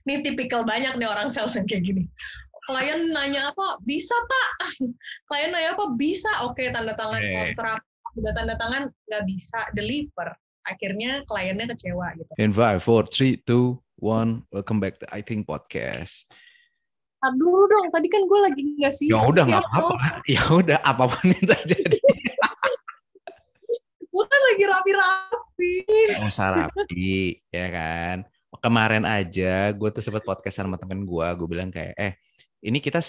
Nih tipikal banyak nih orang sales yang kayak gini. Klien nanya apa? Bisa Pak. Klien nanya apa? Bisa. Oke, tanda tangan kontrak. Udah tanda tangan, nggak bisa deliver. Akhirnya kliennya kecewa gitu. In 5, 4, 3, 2, 1, welcome back to I Think Podcast. Dulu dong, tadi kan gue lagi nggak Ya udah nggak siap. apa-apa. Ya udah apapun yang terjadi. Gue kan lagi rapi-rapi. Gak usah rapi, ya kan. Kemarin aja gue tuh sempat podcast sama temen gue bilang kayak, ini kita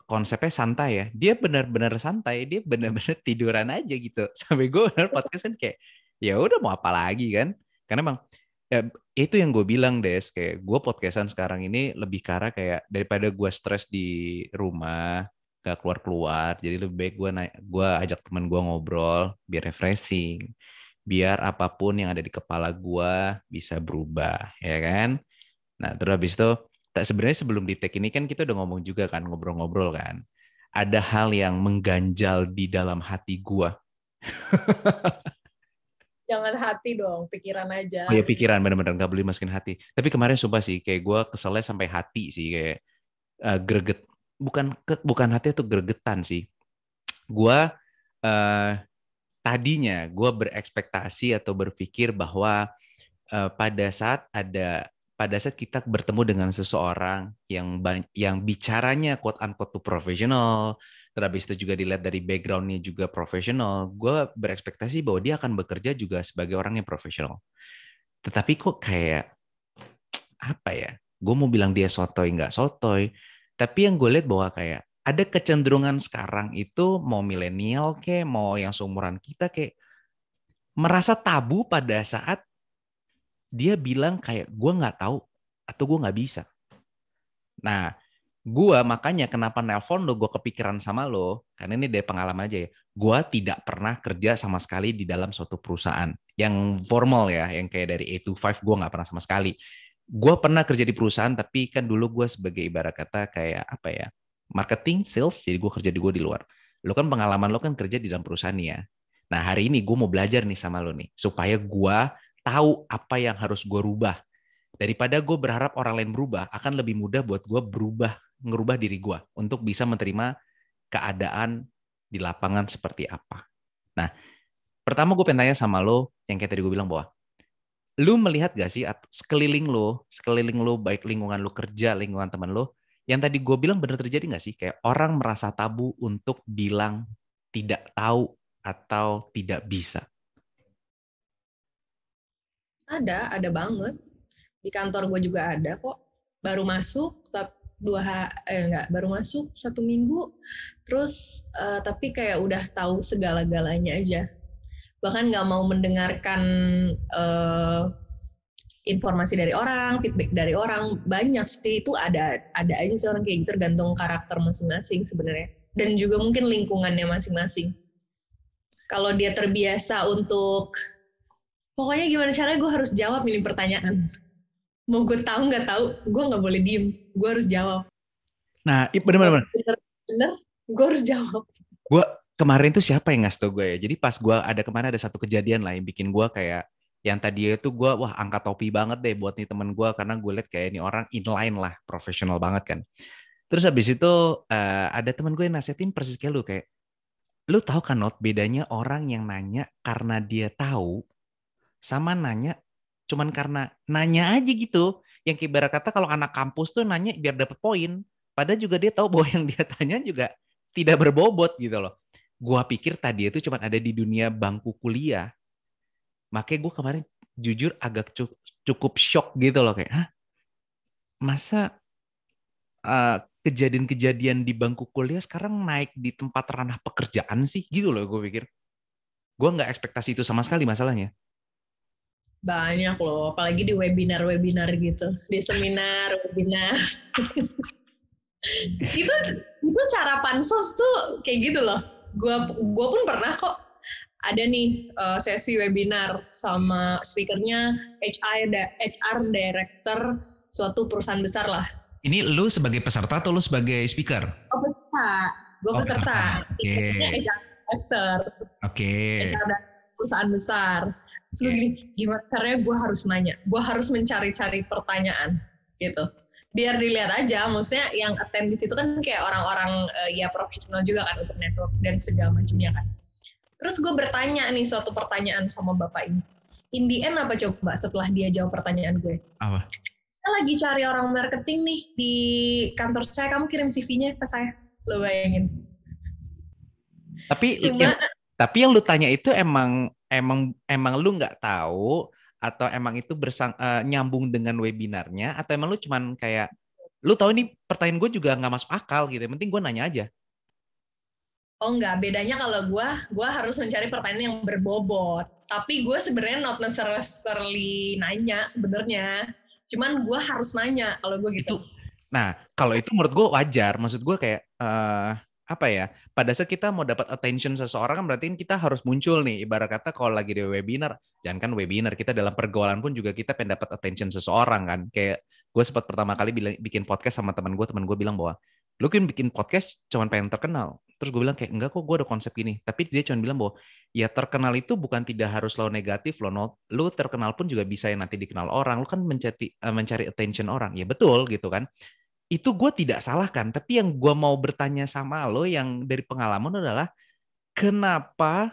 konsepnya santai ya. Dia benar-benar santai, dia benar-benar tiduran aja gitu. Sampai gue benar podcastan kayak, ya udah mau apa lagi kan? Karena emang ya, itu yang gue bilang Des, kayak gue podcastan sekarang ini lebih ke arah kayak daripada gue stres di rumah, gak keluar-keluar, jadi lebih baik gue ajak teman gue ngobrol biar refreshing, biar apapun yang ada di kepala gue bisa berubah, ya kan? Nah, terus habis itu sebenarnya sebelum di take ini kan kita udah ngomong juga kan, ngobrol-ngobrol kan. Ada hal yang mengganjal di dalam hati gue. Jangan hati dong, pikiran aja. Oh ya pikiran bener-bener gak boleh masukin hati. Tapi kemarin sumpah sih kayak gue keselnya sampai hati sih kayak greget. Bukan hati itu gregetan sih. Gue uh, tadinya gue berekspektasi atau berpikir bahwa pada saat kita bertemu dengan seseorang yang bicaranya quote unquote tuh profesional, terus itu juga dilihat dari backgroundnya juga profesional, gue berekspektasi bahwa dia akan bekerja juga sebagai orang yang profesional. Tetapi kok kayak apa ya? Gue mau bilang dia sotoy nggak sotoy, tapi yang gue lihat bahwa kayak ada kecenderungan sekarang itu mau milenial kayak mau yang seumuran kita kayak merasa tabu pada saat dia bilang kayak gue nggak tahu atau gue nggak bisa. Nah, gue makanya kenapa nelpon lo, gue kepikiran sama lo, karena ini dari pengalaman aja ya. Gue tidak pernah kerja sama sekali di dalam suatu perusahaan yang formal ya, yang kayak dari 8 to 5 gue nggak pernah sama sekali. Gue pernah kerja di perusahaan, tapi kan dulu gue sebagai ibarat kata kayak apa ya, marketing, sales, jadi gue di luar. Lo kan pengalaman lo kan kerja di dalam perusahaan nih ya. Nah hari ini gue mau belajar nih sama lo nih, supaya gue tahu apa yang harus gue rubah. Daripada gue berharap orang lain berubah, akan lebih mudah buat gue ngerubah diri gue untuk bisa menerima keadaan di lapangan seperti apa. Nah, pertama gue pengen tanya sama lo, yang kayak tadi gue bilang bahwa, lu melihat gak sih sekeliling lo, baik lingkungan lo kerja, lingkungan teman lo, yang tadi gue bilang benar terjadi gak sih? Kayak orang merasa tabu untuk bilang tidak tahu atau tidak bisa. Ada banget. Di kantor gue juga ada kok. Baru masuk, baru masuk 1 minggu, terus tapi kayak udah tahu segala-galanya aja. Bahkan nggak mau mendengarkan informasi dari orang, feedback dari orang. Banyak sih itu ada aja sih orang kayak gitu, tergantung karakter masing-masing sebenarnya. Dan juga mungkin lingkungannya masing-masing. Kalau dia terbiasa untuk pokoknya gimana caranya gue harus jawab ini pertanyaan. Mau gue tahu nggak tahu, gue nggak boleh diem. Gue harus jawab. Nah, bener-bener. Bener, gue harus jawab. Gue kemarin tuh siapa yang ngasih tau gue ya? Jadi pas gue kemarin ada satu kejadian lah yang bikin gue kayak yang tadi itu gue wah angkat topi banget deh buat nih temen gue karena gue liat kayak ini orang inline lah, profesional banget kan. Terus habis itu ada temen gue yang nasihatin persis kayak lu tahu kan Not bedanya orang yang nanya karena dia tahu sama nanya cuman karena nanya aja gitu. Yang ibarat kata kalau anak kampus tuh nanya biar dapet poin. Padahal juga dia tahu bahwa yang dia tanya juga tidak berbobot gitu loh. Gua pikir tadi itu cuma ada di dunia bangku kuliah. Makanya gue kemarin jujur agak cukup shock gitu loh kayak, hah? Masa kejadian-kejadian di bangku kuliah sekarang naik di tempat ranah pekerjaan sih gitu loh gue pikir. Gue nggak ekspektasi itu sama sekali masalahnya. Banyak loh, apalagi di webinar-webinar gitu, di seminar, webinar. itu cara pansos tuh kayak gitu loh. Gue pun pernah kok ada nih sesi webinar sama speakernya HR director suatu perusahaan besar lah. Ini lu sebagai peserta atau lu sebagai speaker? Oh peserta, gue peserta. Oke. HR director. Oke. HR perusahaan besar. Terus gini, gimana caranya gue harus nanya, gue harus mencari-cari pertanyaan gitu. Biar dilihat aja, maksudnya yang attend di situ kan kayak orang-orang ya profesional juga kan untuk network dan segala macamnya kan. Terus gue bertanya nih suatu pertanyaan sama bapak ini. In the end apa coba setelah dia jawab pertanyaan gue? Apa? Saya lagi cari orang marketing nih di kantor saya, kamu kirim CV-nya ke saya. Lo bayangin. Tapi yang lu tanya itu emang lu nggak tahu atau emang itu nyambung dengan webinarnya atau emang lu cuman kayak lu tahu ini pertanyaan gue juga nggak masuk akal gitu. Yang penting gue nanya aja. Oh enggak, bedanya kalau gue harus mencari pertanyaan yang berbobot. Tapi gue sebenarnya not necessarily nanya sebenarnya. Cuman gue harus nanya kalau gue gitu. Nah, kalau itu menurut gue wajar. Maksud gue kayak apa ya? Pada saat kita mau dapat attention seseorang kan berarti kita harus muncul nih. Ibarat kata kalau lagi di webinar, jangan kan webinar, kita dalam pergaulan pun juga kita pengen dapat attention seseorang kan. Kayak gue sempat pertama kali bikin podcast sama teman gue bilang bahwa lu kan bikin podcast cuman pengen terkenal. Terus gue bilang kayak enggak kok, gue ada konsep gini. Tapi dia cuma bilang bahwa ya terkenal itu bukan tidak harus lo negatif lo. Lu terkenal pun juga bisa yang nanti dikenal orang. Lu kan mencari attention orang. Ya betul gitu kan. Itu gue tidak salahkan. Tapi yang gue mau bertanya sama lo yang dari pengalaman adalah kenapa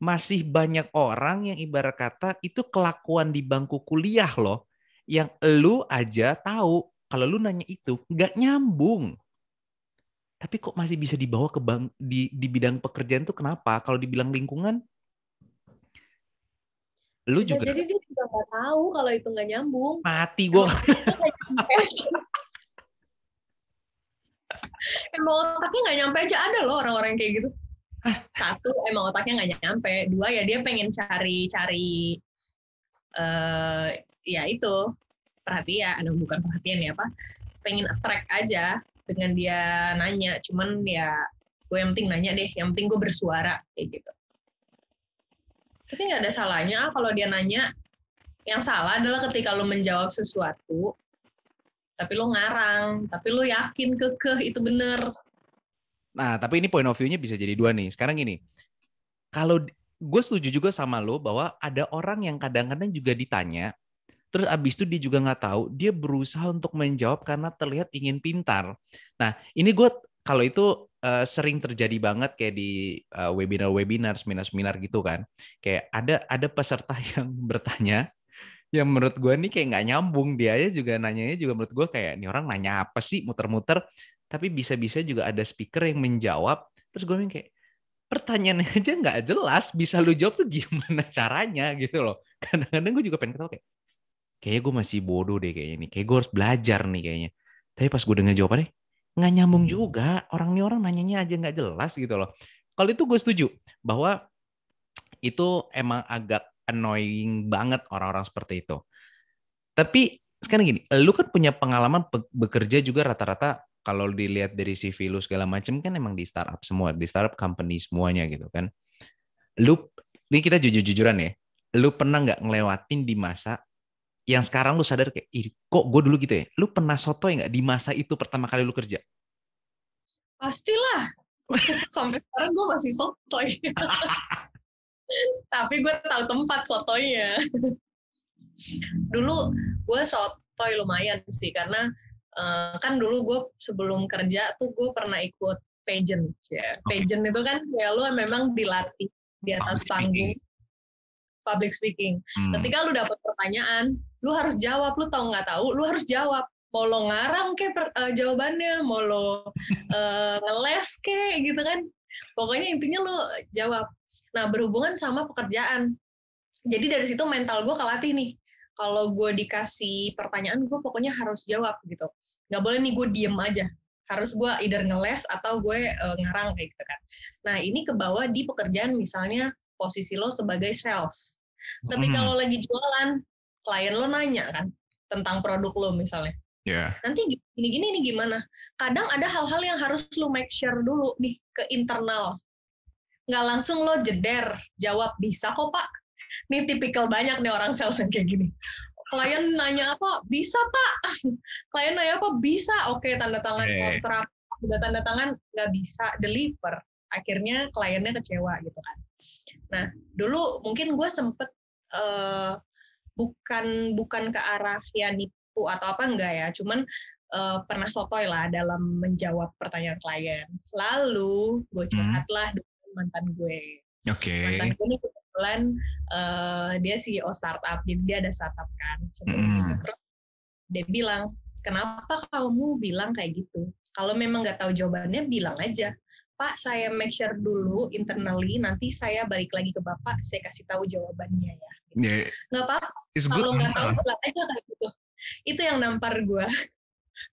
masih banyak orang yang ibarat kata itu kelakuan di bangku kuliah lo yang lu aja tahu kalau lu nanya itu nggak nyambung. Tapi kok masih bisa dibawa ke di bidang pekerjaan tuh kenapa? Kalau dibilang lingkungan, lu bisa juga jadi dia juga nggak tahu kalau itu nggak nyambung. mati gue. Emang otaknya nggak nyampe aja, ada loh orang-orang kayak gitu. Satu, emang otaknya nggak nyampe. Dua, ya dia pengen cari ya itu perhatian, bukan perhatian ya apa, pengen attract aja dengan dia nanya. Cuman ya gue yang penting nanya deh, yang penting gue bersuara kayak gitu. Tapi nggak ada salahnya kalau dia nanya. Yang salah adalah ketika lo menjawab sesuatu tapi lo ngarang, tapi lo yakin kekeh itu bener. Nah, tapi ini point of view-nya bisa jadi dua nih. Sekarang gini, kalau gue setuju juga sama lo bahwa ada orang yang kadang-kadang juga ditanya, terus abis itu dia juga nggak tahu, dia berusaha untuk menjawab karena terlihat ingin pintar. Nah, ini gue kalau itu sering terjadi banget kayak di webinar-webinar, seminar-seminar gitu kan. Kayak ada peserta yang bertanya, yang menurut gue nih kayak nggak nyambung. Dia aja juga nanyanya juga menurut gue kayak, ini orang nanya apa sih, muter-muter. Tapi bisa-bisa juga ada speaker yang menjawab. Terus gue bilang kayak, pertanyaannya aja nggak jelas, bisa lu jawab tuh gimana caranya gitu loh. Kadang-kadang gue juga pengen ketawa kayak, kayaknya gue masih bodoh deh kayaknya nih. Kayak gue harus belajar nih kayaknya. Tapi pas gue dengar jawabannya, nggak nyambung juga. Orang nanyanya aja nggak jelas gitu loh. Kalau itu gue setuju bahwa itu emang agak annoying banget orang-orang seperti itu. Tapi sekarang gini, lu kan punya pengalaman bekerja juga rata-rata kalau dilihat dari CV lu segala macam kan emang di startup semua, di startup company semuanya gitu kan. Lu, ini kita jujur-jujuran ya, lu pernah nggak ngelewatin di masa yang sekarang lu sadar kayak, ih, kok gue dulu gitu ya? Lu pernah sotoy nggak di masa itu pertama kali lu kerja? Pastilah. Sampai sekarang gue masih sotoy. Tapi gue tahu tempat sotoynya. Dulu gue sotoy lumayan sih, karena kan dulu gue sebelum kerja tuh gue pernah ikut pageant. Ya. Pageant itu kan ya lu memang dilatih di atas panggung. Public speaking. Ketika lu dapat pertanyaan, lu harus jawab. Lu tahu nggak tahu, lu harus jawab. Mau lo ngarang kayak jawabannya, mau lo ngeles kayak gitu kan. Pokoknya intinya lu jawab. Nah, berhubungan sama pekerjaan. Jadi dari situ mental gue kelatih nih. Kalau gue dikasih pertanyaan, gue pokoknya harus jawab gitu. Nggak boleh nih gue diem aja. Harus gue either ngeles atau gue ngarang kayak gitu kan. Nah, ini kebawa di pekerjaan misalnya posisi lo sebagai sales. Ketika lo lagi jualan, klien lo nanya kan tentang produk lo misalnya. Yeah. Nanti gini-gini nih gimana? Kadang ada hal-hal yang harus lo make sure dulu nih ke internal. Nggak langsung lo jeder, jawab bisa kok Pak. Ini tipikal banyak nih orang sales yang kayak gini. Klien nanya apa? Bisa Pak. Klien nanya apa? Bisa. Oke, tanda tangan kontrak. Udah tanda tangan, nggak bisa deliver. Akhirnya kliennya kecewa gitu kan. Nah, dulu mungkin gue sempet bukan ke arah ya nipu atau apa enggak ya, cuman pernah sotoy lah dalam menjawab pertanyaan klien. Lalu gue curhatlah dengan mantan gue. Mantan gue ini kebetulan dia CEO startup, jadi dia ada startup kan sebelumnya. Terus dia bilang, kenapa kamu bilang kayak gitu? Kalau memang nggak tahu jawabannya, bilang aja. Pak, saya make sure dulu internally, nanti saya balik lagi ke Bapak, saya kasih tahu jawabannya ya. Nggak apa-apa, kalau nggak tahu, bilang aja kayak gitu. Itu yang nampar gue.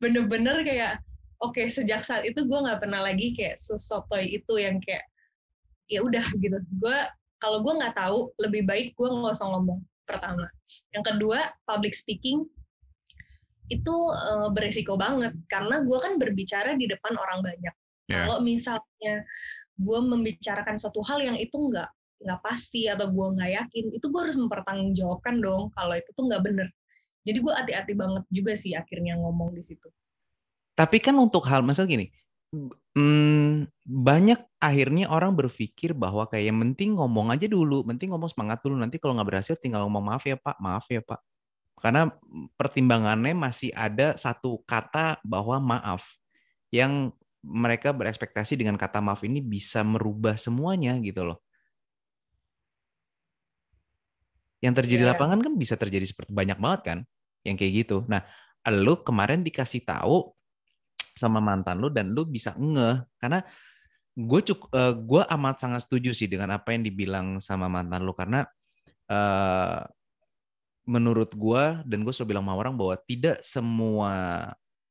Bener-bener kayak, oke, sejak saat itu gue nggak pernah lagi kayak sesotoy itu yang kayak, ya udah gitu. Kalau gue nggak tahu, lebih baik gue nggak usah ngomong, pertama. Yang kedua, public speaking, itu beresiko banget karena gue kan berbicara di depan orang banyak. Kalau misalnya gue membicarakan suatu hal yang itu nggak pasti atau gue nggak yakin, itu gue harus mempertanggungjawabkan dong kalau itu tuh nggak bener. Jadi gue hati-hati banget juga sih akhirnya ngomong di situ. Tapi kan untuk hal misal gini, banyak akhirnya orang berpikir bahwa kayak yang penting ngomong aja dulu, penting ngomong semangat dulu, nanti kalau nggak berhasil tinggal ngomong maaf ya Pak. Karena pertimbangannya masih ada satu kata bahwa maaf yang mereka berekspektasi dengan kata maaf ini bisa merubah semuanya gitu loh. Yang terjadi di lapangan kan bisa terjadi seperti banyak banget kan yang kayak gitu. Nah, lu kemarin dikasih tahu sama mantan lu dan lu bisa ngeh karena gue amat sangat setuju sih dengan apa yang dibilang sama mantan lu karena uh, menurut gue dan gue selalu bilang sama orang bahwa tidak semua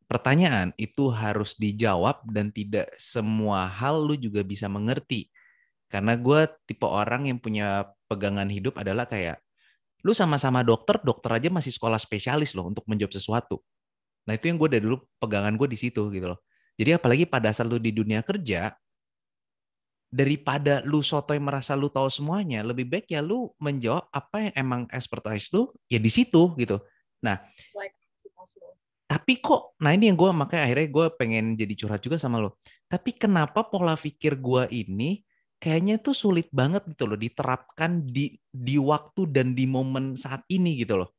pertanyaan itu harus dijawab dan tidak semua hal lu juga bisa mengerti. Karena gue tipe orang yang punya pegangan hidup adalah kayak lu sama-sama dokter, dokter aja masih sekolah spesialis loh untuk menjawab sesuatu. Nah itu yang gue dari dulu pegangan gue di situ gitu loh. Jadi apalagi pada saat lu di dunia kerja, daripada lu sotoy merasa lu tahu semuanya, lebih baik ya lu menjawab apa yang emang expertise lu ya di situ gitu. Nah, tapi kok, nah ini yang gue makanya akhirnya gue pengen jadi curhat juga sama lo. Tapi kenapa pola pikir gue ini kayaknya tuh sulit banget gitu loh diterapkan di waktu dan di momen saat ini gitu loh.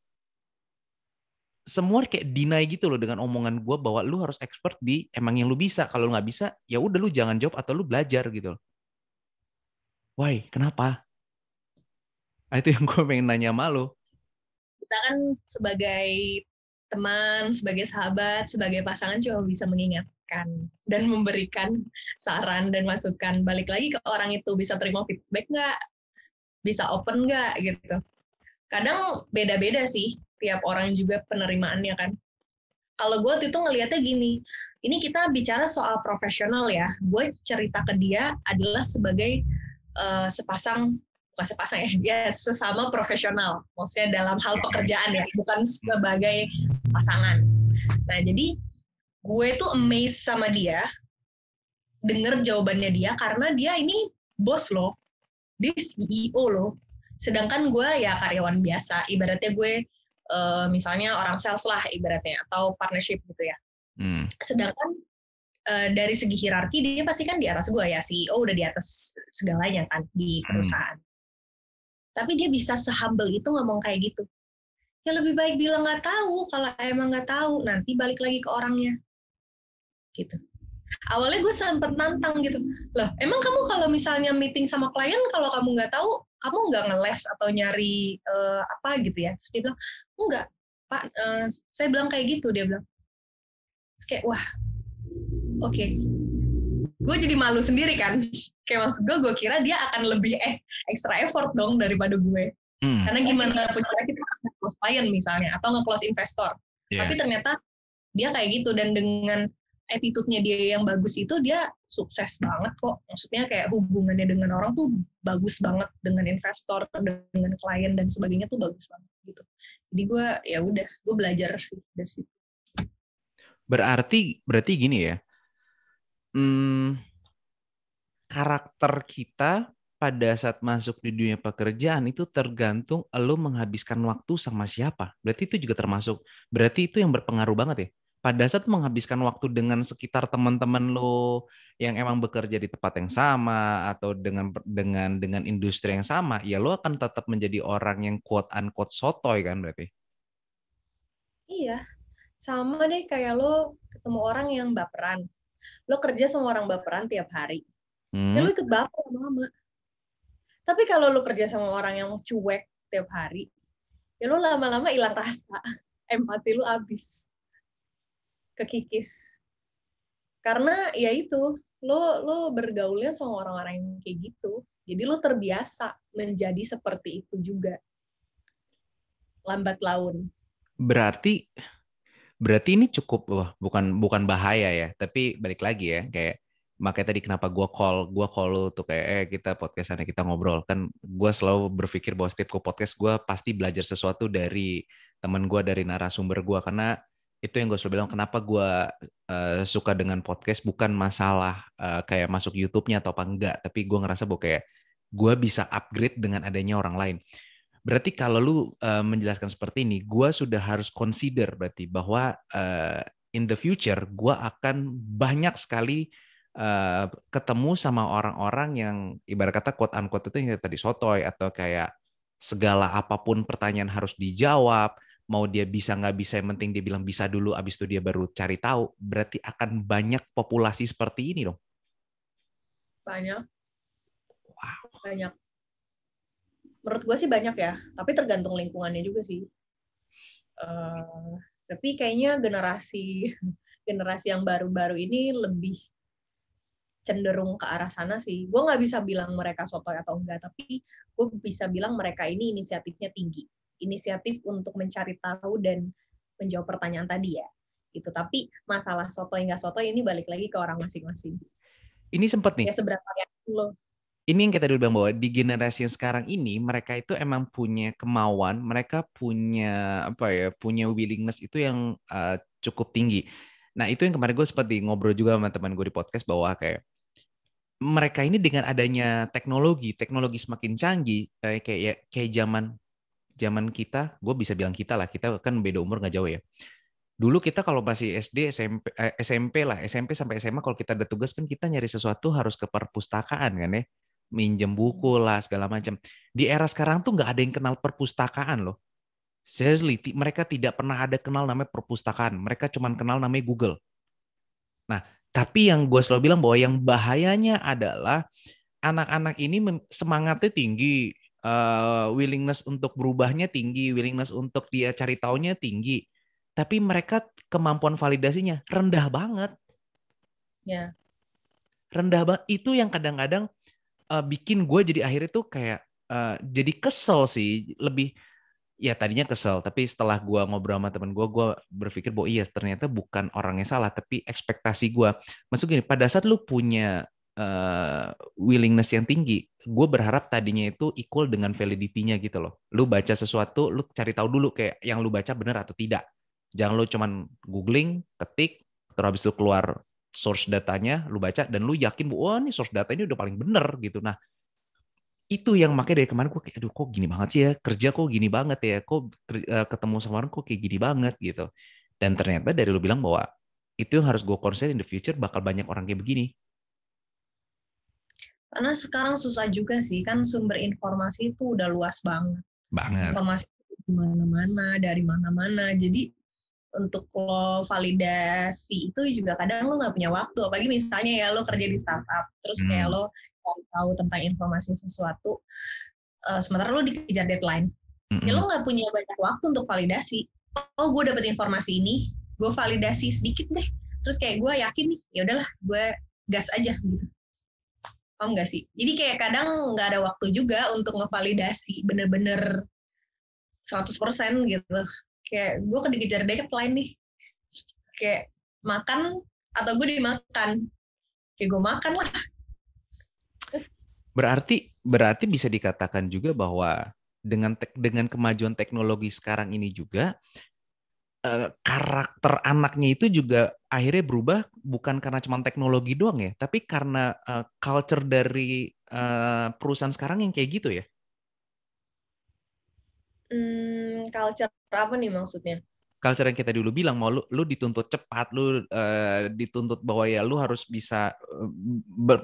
Semua kayak deny gitu loh dengan omongan gue bahwa lu harus expert di emang yang lu bisa. Kalau lu nggak bisa, ya udah lu jangan jawab atau lu belajar gitu loh. Why? Kenapa? Nah, itu yang gue pengen nanya sama lo. Kita kan sebagai teman, sebagai sahabat, sebagai pasangan cuma bisa mengingatkan dan memberikan saran dan masukan. Balik lagi ke orang itu, bisa terima feedback nggak? Bisa open nggak gitu. Kadang beda-beda sih tiap orang juga penerimaannya kan. Kalau gue waktu itu ngelihatnya gini, ini kita bicara soal profesional ya. Gue cerita ke dia adalah sebagai bukan sepasang ya, sesama profesional. Maksudnya dalam hal pekerjaan ya, bukan sebagai pasangan. Nah, jadi gue tuh amazed sama dia, denger jawabannya dia, karena dia ini bos loh, dia CEO loh. Sedangkan gue ya karyawan biasa, ibaratnya gue misalnya orang sales lah ibaratnya, atau partnership gitu ya. Sedangkan dari segi hierarki dia pasti kan di atas gue ya, CEO udah di atas segalanya kan di perusahaan. Tapi dia bisa se-humble itu ngomong kayak gitu. Ya lebih baik bilang nggak tahu, kalau emang nggak tahu nanti balik lagi ke orangnya. Gitu. Awalnya gue sempat nantang gitu. Loh, emang kamu kalau misalnya meeting sama klien, kalau kamu nggak tahu, kamu nggak ngeles atau nyari apa gitu ya? Terus dia bilang, enggak, Pak, saya bilang kayak gitu, dia bilang. Terus kayak, wah, oke. Gue jadi malu sendiri kan. Kayak maksud gue kira dia akan lebih extra effort dong daripada gue. Karena gimana pun kita nge-close klien misalnya, atau nge-close investor. Yeah. Tapi ternyata dia kayak gitu, dan dengan attitude-nya dia yang bagus itu, dia sukses banget kok. Maksudnya kayak hubungannya dengan orang tuh bagus banget, dengan investor, dengan klien dan sebagainya tuh bagus banget gitu. Jadi gue ya udah, gue belajar sih dari situ. Berarti gini ya, karakter kita pada saat masuk di dunia pekerjaan itu tergantung lo menghabiskan waktu sama siapa. Berarti itu juga termasuk, berarti itu yang berpengaruh banget ya. pada saat menghabiskan waktu dengan sekitar teman-teman lo yang emang bekerja di tempat yang sama atau dengan industri yang sama, ya lo akan tetap menjadi orang yang quote unquote sotoy kan berarti. Iya, sama deh kayak lo ketemu orang yang baperan. Lo kerja sama orang baperan tiap hari. Ya lo Hmm. ikut baper lama-lama. Tapi kalau lo kerja sama orang yang cuek tiap hari, ya lo lama-lama hilang rasa. Empati lo habis. Kekikis. Karena ya itu, lo bergaulnya sama orang-orang yang kayak gitu. Jadi lo terbiasa menjadi seperti itu juga. Lambat laun. Berarti Berarti ini cukup, wah, bukan bukan bahaya ya, tapi balik lagi ya, kayak makanya tadi kenapa gua call lu tuh kayak kita podcastan kita ngobrol kan, gua selalu berpikir bahwa setiap gua podcast gua pasti belajar sesuatu dari teman gua, dari narasumber gua, karena itu yang gue selalu bilang kenapa gua suka dengan podcast, bukan masalah kayak masuk YouTube-nya atau apa enggak, tapi gua ngerasa bahwa kayak gua bisa upgrade dengan adanya orang lain. Berarti kalau lu menjelaskan seperti ini, gue sudah harus consider berarti bahwa in the future gue akan banyak sekali ketemu sama orang-orang yang ibarat kata quote unquote itu yang tadi sotoy atau kayak segala apapun pertanyaan harus dijawab, mau dia bisa nggak bisa yang penting dia bilang bisa dulu, abis itu dia baru cari tahu. Berarti akan banyak populasi seperti ini dong. Banyak, Wow. banyak. Menurut gue sih banyak ya, tapi tergantung lingkungannya juga sih. Tapi kayaknya generasi generasi yang baru-baru ini lebih cenderung ke arah sana sih. Gue nggak bisa bilang mereka sotoy atau enggak, tapi gue bisa bilang mereka ini inisiatifnya tinggi. Inisiatif untuk mencari tahu dan menjawab pertanyaan tadi ya. Gitu. Tapi masalah sotoy nggak sotoy ini balik lagi ke orang masing-masing. Ini sempat nih. Ya seberapa yakin lo. Ini yang kita dulu bilang bahwa di generasi yang sekarang ini mereka itu emang punya kemauan, mereka punya apa ya, punya willingness itu yang cukup tinggi. Nah itu yang kemarin gue seperti ngobrol juga sama teman gue di podcast bahwa kayak mereka ini dengan adanya teknologi semakin canggih, kayak zaman zaman kita, gue bisa bilang kita lah, kita kan beda umur nggak jauh ya. Dulu kita kalau masih SD, SMP lah, SMP sampai SMA kalau kita ada tugas kan kita nyari sesuatu harus ke perpustakaan kan ya, minjem buku lah segala macam. Di era sekarang tuh nggak ada yang kenal perpustakaan loh. Seriously, mereka tidak pernah ada kenal namanya perpustakaan. Mereka cuma kenal namanya Google. Nah, tapi yang gue selalu bilang bahwa yang bahayanya adalah anak-anak ini semangatnya tinggi, willingness untuk berubahnya tinggi, willingness untuk dia cari taunya tinggi, tapi mereka kemampuan validasinya rendah banget. Ya. Rendah banget. Itu yang kadang-kadang bikin gue jadi akhirnya tuh kayak jadi kesel sih. Lebih, ya tadinya kesel, tapi setelah gue ngobrol sama temen gue berpikir bahwa iya ternyata bukan orangnya salah, tapi ekspektasi gue. Maksud gini, pada saat lu punya willingness yang tinggi, gue berharap tadinya itu equal dengan validity-nya gitu loh. Lu baca sesuatu, lu cari tahu dulu kayak yang lu baca benar atau tidak. Jangan lu cuman googling, ketik, terus habis itu keluar source datanya, lu baca dan lu yakin bahwa wah ini source data ini udah paling bener gitu. Nah, itu yang makanya dari kemarin gue kayak aduh kok gini banget sih ya, kerja kok gini banget ya, kok ketemu sama orang kok kayak gini banget gitu. Dan ternyata dari lu bilang bahwa itu yang harus gue consider in the future, bakal banyak orang kayak begini. Karena sekarang susah juga sih, kan sumber informasi itu udah luas banget. Banget. Informasi di mana-mana, dari mana-mana. Jadi untuk lo validasi itu juga kadang lo nggak punya waktu. Apalagi misalnya ya lo kerja di startup, terus kayak lo cari tahu tentang informasi sesuatu, sementara lo dikejar deadline. Ya lo nggak punya banyak waktu untuk validasi. Oh, gue dapet informasi ini, gue validasi sedikit deh. Terus kayak gue yakin nih, ya udahlah, gue gas aja gitu. Paham nggak sih? Jadi kayak kadang nggak ada waktu juga untuk ngevalidasi bener-bener 100% gitu. Kayak gue dikejar deadline nih. Kayak makan atau gue dimakan. Kayak gue makan lah. Berarti bisa dikatakan juga bahwa dengan kemajuan teknologi sekarang ini juga karakter anaknya itu juga akhirnya berubah bukan karena cuma teknologi doang ya, tapi karena culture dari perusahaan sekarang yang kayak gitu ya. Culture apa nih maksudnya? culture yang kita dulu bilang, mau lu dituntut cepat, lu dituntut bahwa ya lu harus bisa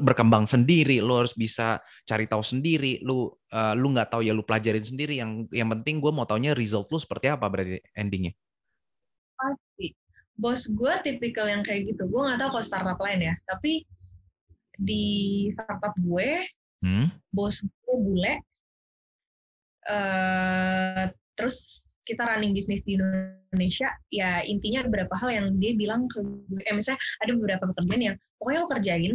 berkembang sendiri, lu harus bisa cari tahu sendiri, lu nggak tahu ya lu pelajarin sendiri, yang penting gue mau taunya result lu seperti apa berarti endingnya. Pasti. Bos gue tipikal yang kayak gitu. Gue nggak tahu kalau startup lain ya, tapi di startup gue, bos gue bule, terus kita running bisnis di Indonesia, ya intinya ada beberapa hal yang dia bilang ke gue, misalnya ada beberapa pekerjaan yang pokoknya lo kerjain,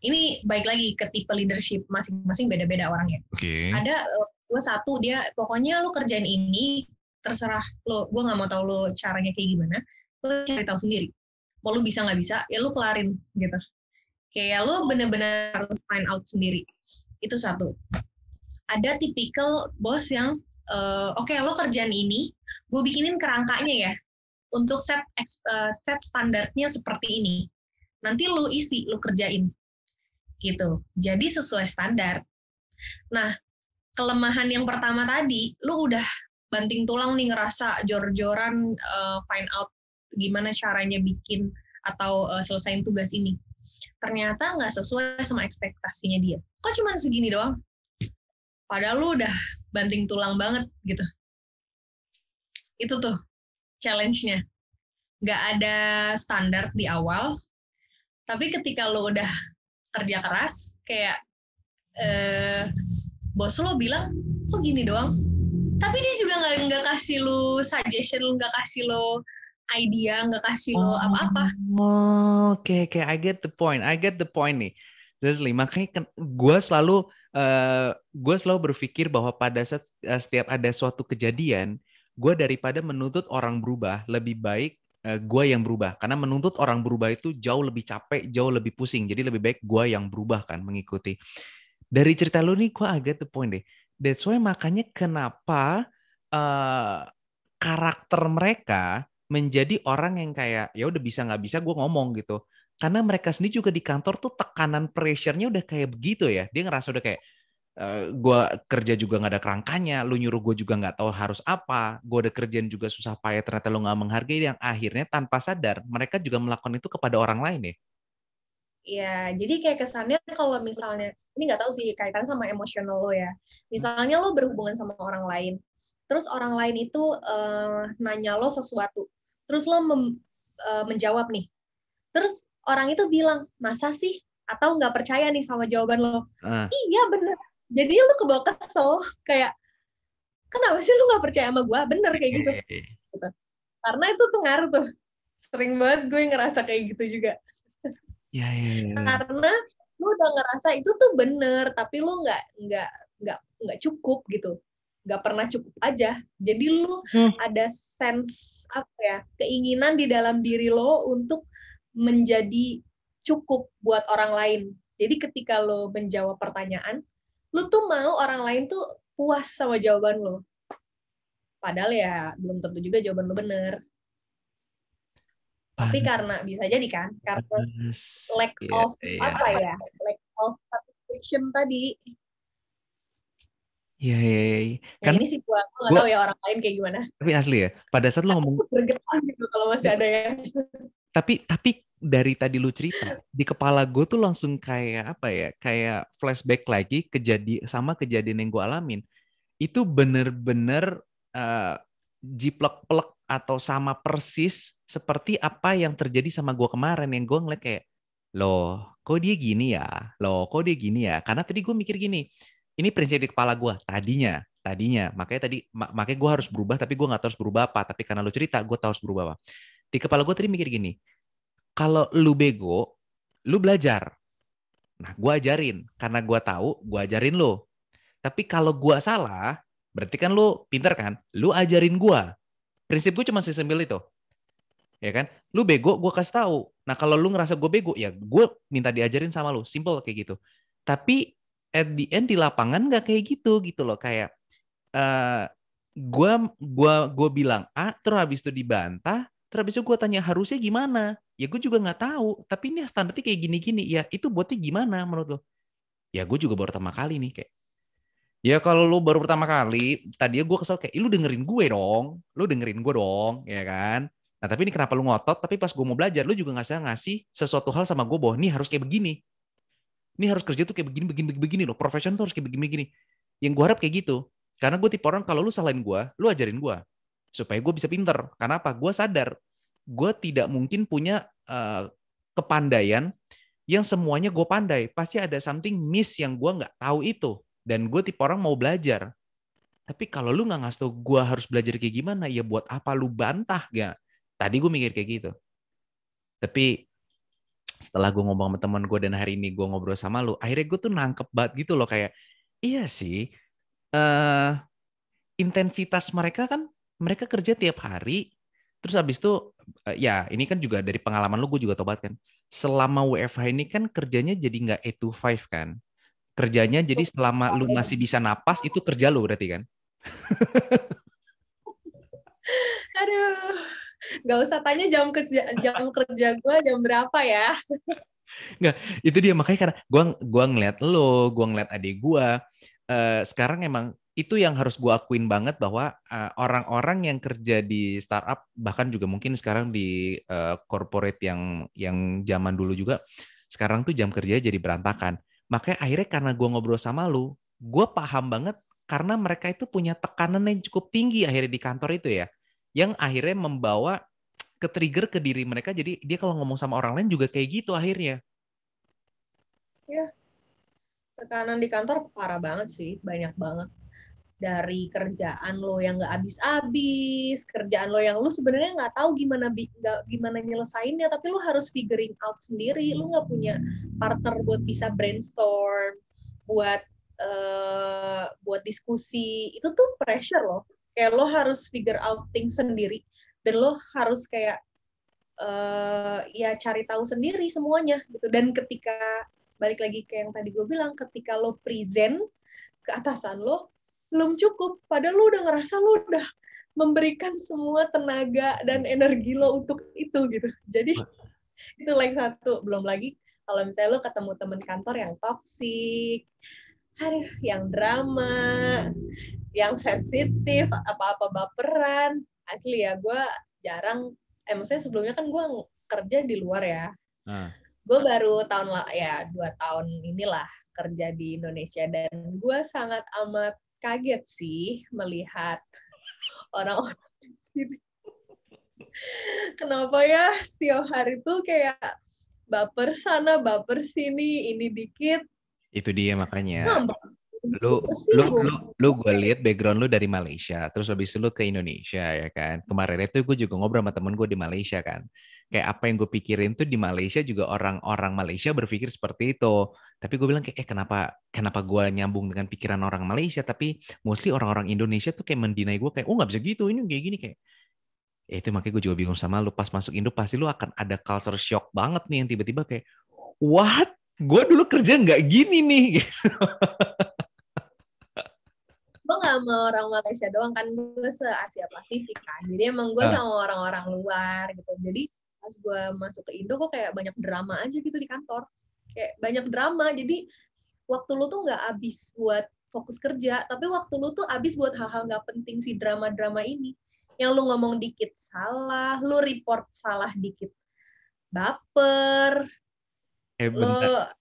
ini baik lagi ke tipe leadership, masing-masing beda-beda orangnya. Okay. Ada gue satu, dia pokoknya lo kerjain ini, terserah lo, gue nggak mau tahu lo caranya kayak gimana, lo cari tahu sendiri. Mau lo bisa nggak bisa, ya lo kelarin gitu. Kayak lo bener-bener harus find out sendiri. Itu satu. Ada tipikal bos yang oke, lo kerjaan ini, gue bikinin kerangkanya ya, untuk set standarnya seperti ini. Nanti lo isi, lo kerjain. Gitu. Jadi sesuai standar. Nah, kelemahan yang pertama tadi, lo udah banting tulang nih, ngerasa jor-joran find out gimana caranya bikin atau selesain tugas ini. Ternyata nggak sesuai sama ekspektasinya dia. Kok cuma segini doang? Padahal lu udah banting tulang banget gitu. Itu tuh challenge-nya. Nggak ada standar di awal, tapi ketika lu udah kerja keras, kayak bos lo bilang, kok gini doang? Tapi dia juga nggak kasih lu suggestion, nggak kasih lo idea, nggak kasih lo apa-apa. Oke, I get the point nih. Leslie, makanya gue selalu berpikir bahwa pada setiap ada suatu kejadian, gue daripada menuntut orang berubah, lebih baik gue yang berubah. Karena menuntut orang berubah itu jauh lebih capek, jauh lebih pusing. Jadi lebih baik gue yang berubah kan, mengikuti. Dari cerita lu nih, gue get the point deh. That's why makanya kenapa karakter mereka menjadi orang yang kayak ya udah bisa nggak bisa gue ngomong gitu, karena mereka sendiri juga di kantor tuh tekanan pressure-nya udah kayak begitu ya, dia ngerasa udah kayak gue kerja juga nggak ada kerangkanya, lu nyuruh gue juga nggak tahu harus apa, gue udah kerjaan juga susah payah ternyata lu nggak menghargai, yang akhirnya tanpa sadar mereka juga melakukan itu kepada orang lain ya. Ya, jadi kayak kesannya kalau misalnya, ini nggak tahu sih kaitan sama emosional lo ya. Misalnya lo berhubungan sama orang lain, terus orang lain itu nanya lo sesuatu, terus lo menjawab nih. Terus orang itu bilang, masa sih? Atau nggak percaya nih sama jawaban lo. Iya bener. Jadi lo kebawa kesel, kayak, kenapa sih lo nggak percaya sama gue? Bener kayak gitu. Karena itu tuh ngaruh tuh. Sering banget gue ngerasa kayak gitu juga. Ya. Karena lu udah ngerasa itu tuh bener, tapi lu nggak cukup gitu, nggak pernah cukup aja. Jadi lu ada sense apa ya, keinginan di dalam diri lo untuk menjadi cukup buat orang lain. Jadi ketika lo menjawab pertanyaan, lu tuh mau orang lain tuh puas sama jawaban lo. Padahal ya belum tentu juga jawaban lo bener. Tapi karena bisa jadi kan, karena lack of lack of satisfaction tadi. Iya. Nah, ini sih gue nggak tahu ya orang lain kayak gimana. Tapi asli ya, pada saat lo ngomong bergetar gitu kalau masih ada yang. Tapi dari tadi lu cerita, di kepala gue tuh langsung kayak apa ya, kayak flashback lagi kejadian yang gue alamin. Itu bener-bener jiplek-plek atau sama persis seperti apa yang terjadi sama gue kemarin, yang gue ngeliat kayak, loh kok dia gini ya, karena tadi gue mikir gini, ini prinsip di kepala gue tadinya, makanya gue harus berubah, tapi gue nggak tahu harus berubah apa, tapi karena lu cerita gue tahu harus berubah apa. Di kepala gue tadi mikir gini, kalau lu bego, lu belajar. Nah, gue ajarin, karena gue tahu, gue ajarin lu. Tapi kalau gue salah, berarti kan lu pinter kan? Lu ajarin gue. Prinsip gue cuma sesimpel itu. Ya kan? Lu bego, gue kasih tahu. Nah, kalau lu ngerasa gue bego, ya gue minta diajarin sama lu. Simple kayak gitu. Tapi at the end di lapangan nggak kayak gitu loh. Kayak gue bilang A, terus habis itu dibantah, terus habis itu gue tanya harusnya gimana? Ya gue juga nggak tahu. Tapi ini standarnya kayak gini-gini. Ya itu buatnya gimana menurut lo? Ya gue juga baru pertama kali nih kayak. Ya kalau lu baru pertama kali, tadinya gue kesel kayak, lu dengerin gue dong, ya kan? Nah tapi ini kenapa lu ngotot, tapi pas gue mau belajar, lu juga ngasih sesuatu hal sama gue bahwa ini harus kayak begini. Ini harus kerja tuh kayak begini, begini, begini loh. Profesional tuh harus kayak begini, begini. Yang gue harap kayak gitu. Karena gue tipe orang kalau lu salahin gue, lu ajarin gue. Supaya gue bisa pinter. Karena apa? Gue sadar. Gue tidak mungkin punya kepandaian yang semuanya gue pandai. Pasti ada something miss yang gue nggak tahu itu. Dan gue tipe orang mau belajar. Tapi kalau lu nggak ngasih tau gue harus belajar kayak gimana, ya buat apa lu bantah gak? Tadi gue mikir kayak gitu. Tapi setelah gue ngomong sama teman gue dan hari ini gue ngobrol sama lu, akhirnya gue tuh nangkep banget gitu loh kayak, iya sih, eh intensitas mereka kan, mereka kerja tiap hari, terus habis itu, ya ini kan juga dari pengalaman lu gue juga tobat kan, selama WFH ini kan kerjanya jadi nggak 8 to 5 kan, kerjanya jadi selama lu masih bisa napas itu kerja lu berarti kan. Aduh, nggak usah tanya jam kerja gue jam berapa ya. Nggak, itu dia makanya karena gua ngeliat lo, gua ngeliat adik gua, sekarang emang itu yang harus gua akuin banget bahwa orang-orang yang kerja di startup bahkan juga mungkin sekarang di corporate yang zaman dulu juga sekarang tuh jam kerja jadi berantakan. Makanya akhirnya karena gua ngobrol sama lu, gua paham banget karena mereka itu punya tekanan yang cukup tinggi akhirnya di kantor itu ya, yang akhirnya membawa ke trigger ke diri mereka jadi dia kalau ngomong sama orang lain juga kayak gitu akhirnya. Ya, tekanan di kantor parah banget sih, banyak banget. Dari kerjaan lo yang nggak habis-habis, kerjaan lo yang lo sebenarnya nggak tahu gimana nyelesainnya, tapi lo harus figuring out sendiri. Lo nggak punya partner buat bisa brainstorm, buat buat diskusi. Itu tuh pressure lo. Kayak lo harus figure out things sendiri, dan lo harus kayak ya cari tahu sendiri semuanya gitu. Dan ketika balik lagi ke yang tadi gue bilang, ketika lo present ke atasan lo belum cukup, padahal lo udah ngerasa lo udah memberikan semua tenaga dan energi lo untuk itu gitu. Jadi itu like satu. Belum lagi kalau misalnya lo ketemu teman kantor yang toksik, yang drama, yang sensitif, apa-apa baperan. Asli ya, gue jarang, maksudnya sebelumnya kan gue kerja di luar ya. Gue baru 2 tahun inilah kerja di Indonesia, dan gue sangat amat kaget sih melihat orang-orang di sini. Kenapa ya setiap hari tuh kayak baper sana, baper sini, ini dikit. Itu dia makanya. Lu gue lihat background lu dari Malaysia, terus habis itu lu ke Indonesia ya kan. Kemarin itu gue juga ngobrol sama temen gue di Malaysia kan. Kayak apa yang gue pikirin tuh di Malaysia juga orang-orang Malaysia berpikir seperti itu. Tapi gue bilang kayak kenapa gue nyambung dengan pikiran orang Malaysia, tapi mostly orang-orang Indonesia tuh kayak mendinai gue kayak nggak bisa gitu, ini kayak gini kayak. Itu makanya gue juga bingung sama lu pas masuk Indo pasti lu akan ada culture shock banget nih yang tiba-tiba kayak what? Gue dulu kerja nggak gini nih. Gue gak sama orang Malaysia doang kan, gue se-Asia Pasifik kan, jadi emang gue sama orang-orang luar gitu. Jadi pas gue masuk ke Indo kok kayak banyak drama aja gitu di kantor, kayak banyak drama. Jadi waktu lu tuh gak habis buat fokus kerja, tapi waktu lu tuh habis buat hal-hal gak penting, si drama-drama ini. Yang lu ngomong dikit salah, lu report salah dikit baper. Bentar.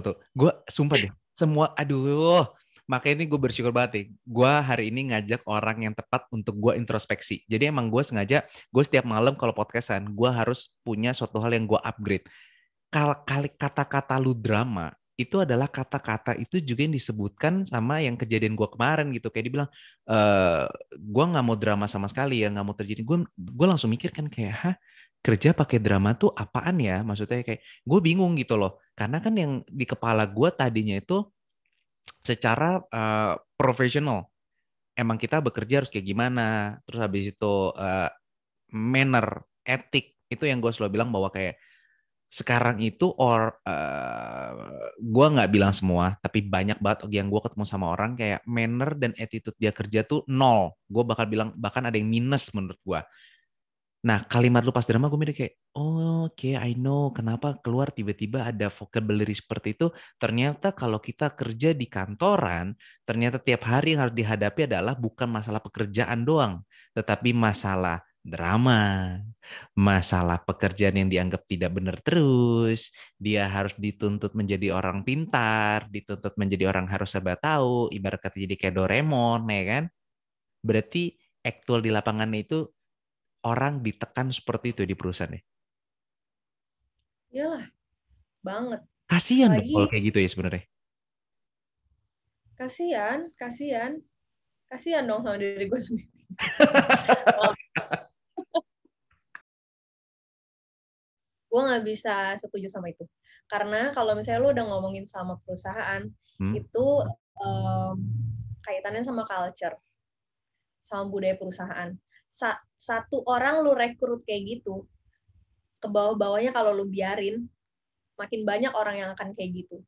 Tuh. Gue sumpah deh. Semua, aduh. Makanya ini gue bersyukur banget nih. Gue hari ini ngajak orang yang tepat untuk gue introspeksi. Jadi emang gue sengaja, gue setiap malam kalau podcastan, gue harus punya suatu hal yang gue upgrade. Kali kata-kata lu drama, itu adalah kata-kata itu juga yang disebutkan sama yang kejadian gue kemarin gitu. Kayak dibilang, gue nggak mau drama sama sekali ya, nggak mau terjadi. Gue langsung mikir kan kayak, hah? Kerja pakai drama tuh apaan ya? Maksudnya kayak gue bingung gitu loh. Karena kan yang di kepala gue tadinya itu secara profesional. Emang kita bekerja harus kayak gimana. Terus habis itu manner, etik. Itu yang gue selalu bilang bahwa kayak sekarang itu gue nggak bilang semua, tapi banyak banget yang gue ketemu sama orang kayak manner dan attitude dia kerja tuh nol. Gue bakal bilang bahkan ada yang minus menurut gue. Nah, kalimat lu pas drama gue mikir kayak, oh, oke, I know kenapa keluar tiba-tiba ada vocabulary seperti itu. Ternyata kalau kita kerja di kantoran, ternyata tiap hari yang harus dihadapi adalah bukan masalah pekerjaan doang, tetapi masalah drama, masalah pekerjaan yang dianggap tidak benar terus, dia harus dituntut menjadi orang pintar, dituntut menjadi orang harus serba tahu, ibarat kata jadi kayak Doraemon, ya kan? Berarti aktual di lapangan itu orang ditekan seperti itu di perusahaan ya. Iyalah, banget. Kasian dong Apalagi kalau kayak gitu ya sebenarnya. kasihan, kasihan, kasihan dong sama diri gue sendiri. Gue nggak bisa setuju sama itu. Karena kalau misalnya lu udah ngomongin sama perusahaan, itu um, kaitannya sama culture, sama budaya perusahaan. Satu orang lu rekrut kayak gitu, ke bawah-bawahnya kalau lu biarin, makin banyak orang yang akan kayak gitu.